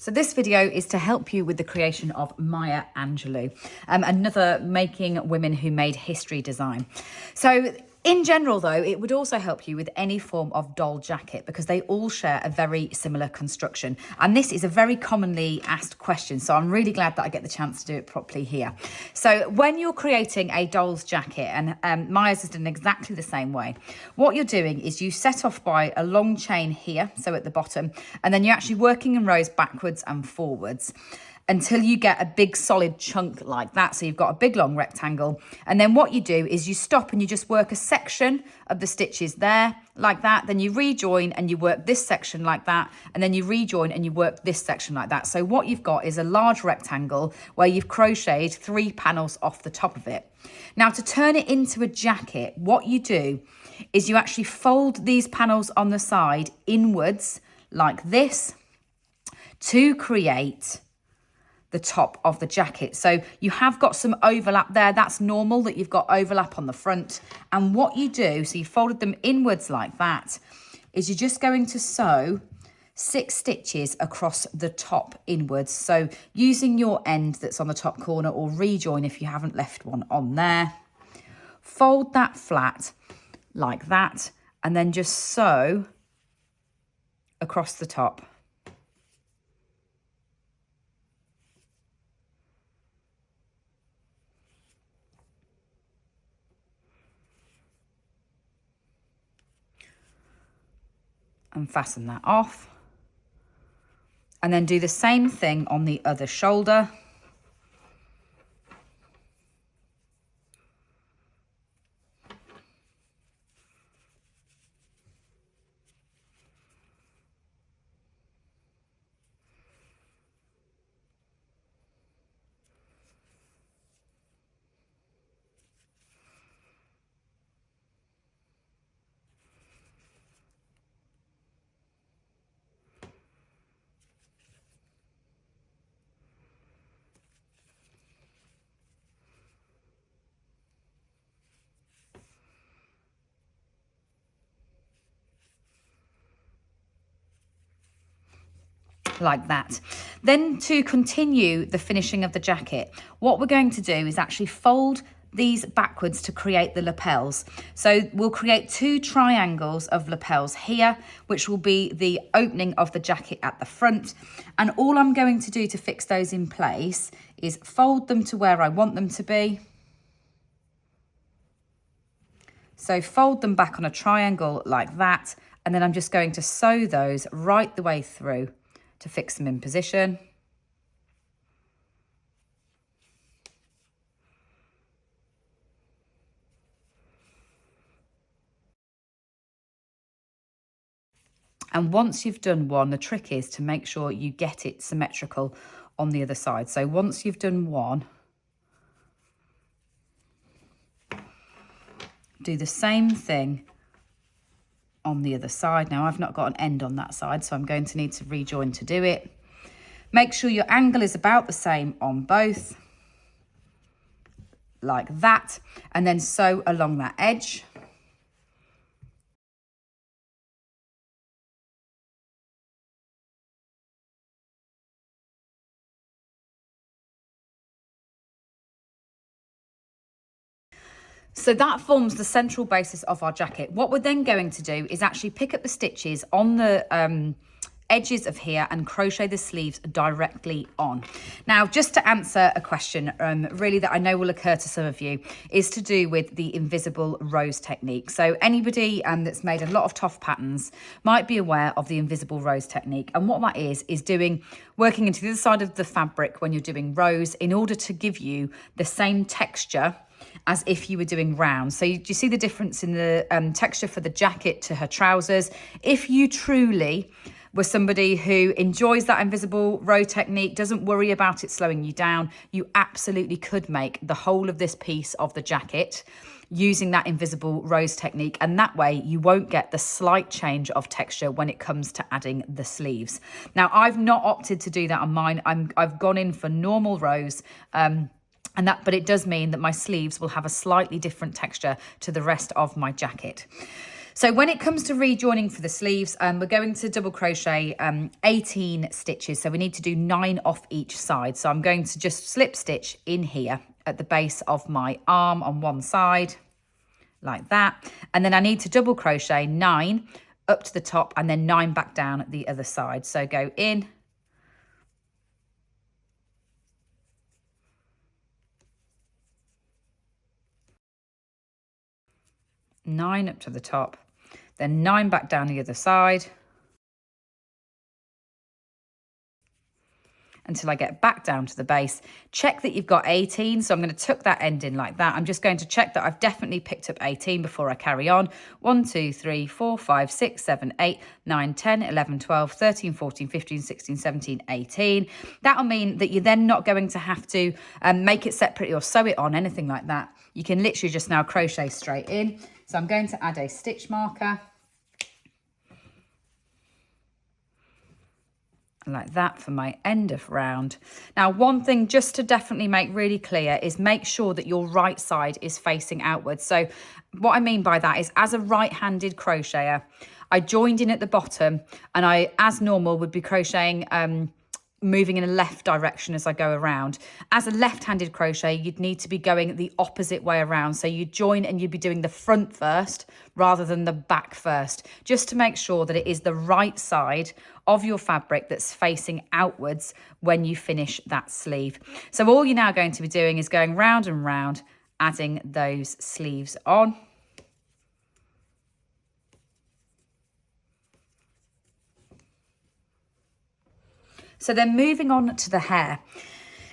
So this video is to help you with the creation of Maya Angelou, another Making Women Who Made History design. So in general though, it would also help you with any form of doll jacket because they all share a very similar construction. And this is a very commonly asked question, so I'm really glad that I get the chance to do it properly here. So when you're creating a doll's jacket, and Maya's is done exactly the same way, what you're doing is you set off by a long chain here, so at the bottom, and then you're actually working in rows backwards and forwards until you get a big solid chunk like that. So you've got a big long rectangle, and then what you do is you stop and you just work a section of the stitches there like that, then you rejoin and you work this section like that, and then you rejoin and you work this section like that. So what you've got is a large rectangle where you've crocheted 3 panels off the top of it. Now to turn it into a jacket, what you do is you actually fold these panels on the side inwards like this to create the top of the jacket. So you have got some overlap there. That's normal that you've got overlap on the front. And what you do, so you folded them inwards like that, is you're just going to sew 6 stitches across the top inwards. So using your end that's on the top corner, or rejoin if you haven't left one on there. Fold that flat like that, and then just sew across the top. And fasten that off, and then do the same thing on the other shoulder. Like that. Then to continue the finishing of the jacket, what we're going to do is actually fold these backwards to create the lapels. So we'll create 2 triangles of lapels here, which will be the opening of the jacket at the front. And all I'm going to do to fix those in place is fold them to where I want them to be. So fold them back on a triangle like that, and then I'm just going to sew those right the way through to fix them in position. And once you've done one, the trick is to make sure you get it symmetrical on the other side. So once you've done one, do the same thing on the other side. Now I've not got an end on that side, so I'm going to need to rejoin to do it. Make sure your angle is about the same on both, like that, and then sew along that edge. So that forms the central basis of our jacket. What we're then going to do is actually pick up the stitches on the edges of here and crochet the sleeves directly on. Now, just to answer a question really that I know will occur to some of you, is to do with the invisible rose technique. So anybody that's made a lot of TOFT patterns might be aware of the invisible rose technique. And what that is working into the other side of the fabric when you're doing rows in order to give you the same texture as if you were doing rounds. So do you see the difference in the texture for the jacket to her trousers? If you truly were somebody who enjoys that invisible row technique, doesn't worry about it slowing you down, you absolutely could make the whole of this piece of the jacket using that invisible rose technique, and that way you won't get the slight change of texture when it comes to adding the sleeves. Now, I've not opted to do that on mine. I've gone in for normal rows, but it does mean that my sleeves will have a slightly different texture to the rest of my jacket. So when it comes to rejoining for the sleeves, we're going to double crochet 18 stitches. So we need to do 9 off each side. So I'm going to just slip stitch in here at the base of my arm on one side, like that. And then I need to double crochet 9 up to the top and then 9 back down at the other side. So go in, nine up to the top, then 9 back down the other side until I get back down to the base. Check that you've got 18. So I'm going to tuck that end in like that. I'm just going to check that I've definitely picked up 18 before I carry on. 1, 2, 3, 4, 5, 6, 7, 8, 9, 10, 11, 12, 13, 14, 15, 16, 17, 18. That'll mean that you're then not going to have to make it separately or sew it on, anything like that. You can literally just now crochet straight in. So I'm going to add a stitch marker like that for my end of round. Now, one thing just to definitely make really clear is make sure that your right side is facing outwards. So what I mean by that is, as a right-handed crocheter, I joined in at the bottom and I, as normal, would be crocheting moving in a left direction as I go around. As a left-handed crochet, you'd need to be going the opposite way around. So you join and you'd be doing the front first rather than the back first, just to make sure that it is the right side of your fabric that's facing outwards when you finish that sleeve. So all you're now going to be doing is going round and round, adding those sleeves on. So then moving on to the hair.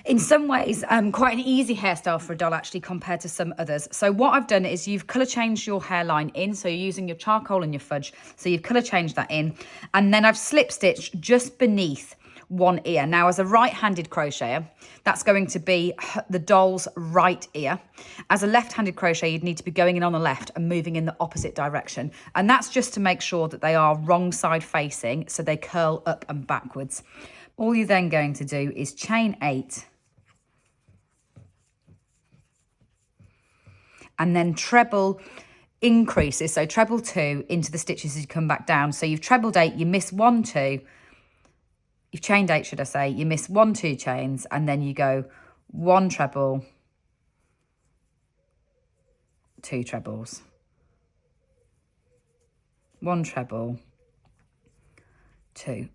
In some ways, quite an easy hairstyle for a doll actually compared to some others. So what I've done is you've colour changed your hairline in. So you're using your charcoal and your fudge. So you've colour changed that in. And then I've slip stitched just beneath one ear. Now, as a right-handed crocheter, that's going to be the doll's right ear. As a left-handed crocheter, you'd need to be going in on the left and moving in the opposite direction. And that's just to make sure that they are wrong side facing, so they curl up and backwards. All you're then going to do is chain 8 and then treble increases. So treble 2 into the stitches as you come back down. So you've trebled 8, you miss 1, 2, you've chained 8, should I say, you miss 1, 2 chains, and then you go 1 treble, 2 trebles, 1 treble, 2.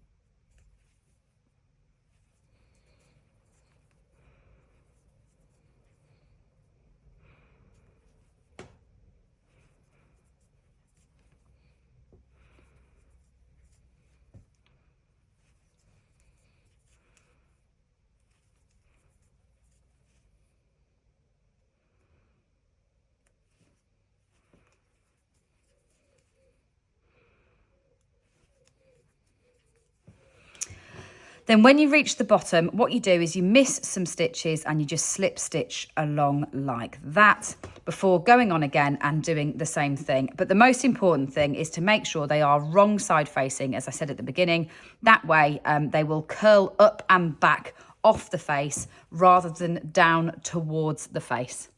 Then when you reach the bottom, what you do is you miss some stitches and you just slip stitch along like that before going on again and doing the same thing. But the most important thing is to make sure they are wrong side facing, as I said at the beginning. That way they will curl up and back off the face rather than down towards the face.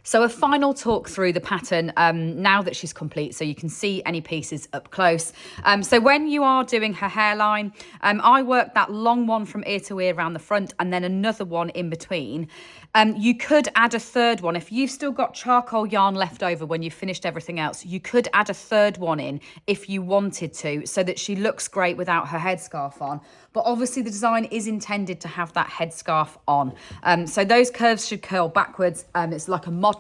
So a final talk through the pattern now that she's complete, so you can see any pieces up close. So when you are doing her hairline, I worked that long one from ear to ear around the front and then another one in between. You could add a third one. If you've still got charcoal yarn left over when you've finished everything else, you could add a third one in if you wanted to, so that she looks great without her headscarf on. But obviously the design is intended to have that headscarf on. So those curves should curl backwards. It's like a modern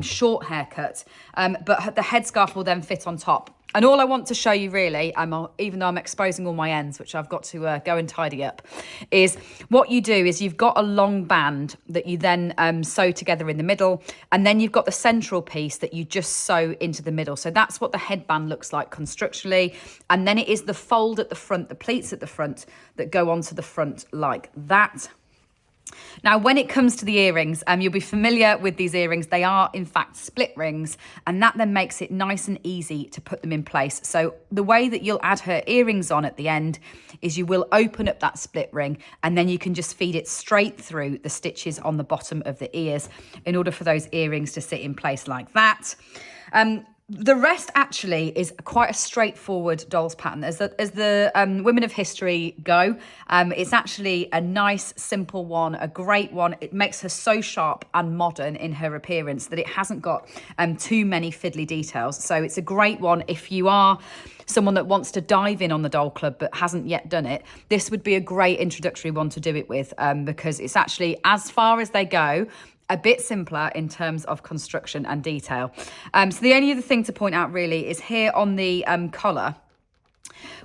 short haircut, but the headscarf will then fit on top. And all I want to show you really, even though I'm exposing all my ends, which I've got to go and tidy up, is what you do is you've got a long band that you then sew together in the middle, and then you've got the central piece that you just sew into the middle. So that's what the headband looks like constructionally. And then it is the fold at the front, the pleats at the front that go onto the front like that. Now, when it comes to the earrings, you'll be familiar with these earrings. They are, in fact, split rings, and that then makes it nice and easy to put them in place. So the way that you'll add her earrings on at the end is you will open up that split ring, and then you can just feed it straight through the stitches on the bottom of the ears in order for those earrings to sit in place like that. The rest actually is quite a straightforward dolls pattern. As the women of history go, it's actually a nice, simple one, a great one. It makes her so sharp and modern in her appearance that it hasn't got too many fiddly details. So it's a great one if you are someone that wants to dive in on the doll club but hasn't yet done it. This would be a great introductory one to do it with, because it's actually, as far as they go, a bit simpler in terms of construction and detail. So the only other thing to point out really is here on the collar.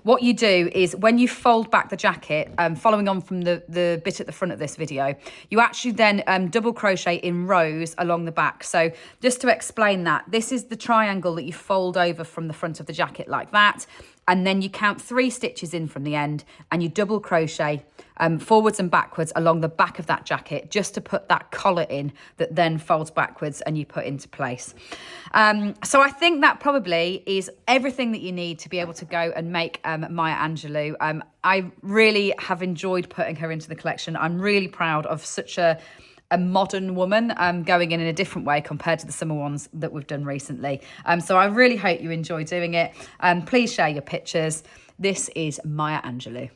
What you do is when you fold back the jacket, following on from the bit at the front of this video, you actually then double crochet in rows along the back. So just to explain that, this is the triangle that you fold over from the front of the jacket like that. And then you count 3 stitches in from the end and you double crochet forwards and backwards along the back of that jacket just to put that collar in that then folds backwards and you put into place. So I think that probably is everything that you need to be able to go and make Maya Angelou. I really have enjoyed putting her into the collection. I'm really proud of such a modern woman going in a different way compared to the summer ones that we've done recently. So I really hope you enjoy doing it. Please share your pictures. This is Maya Angelou.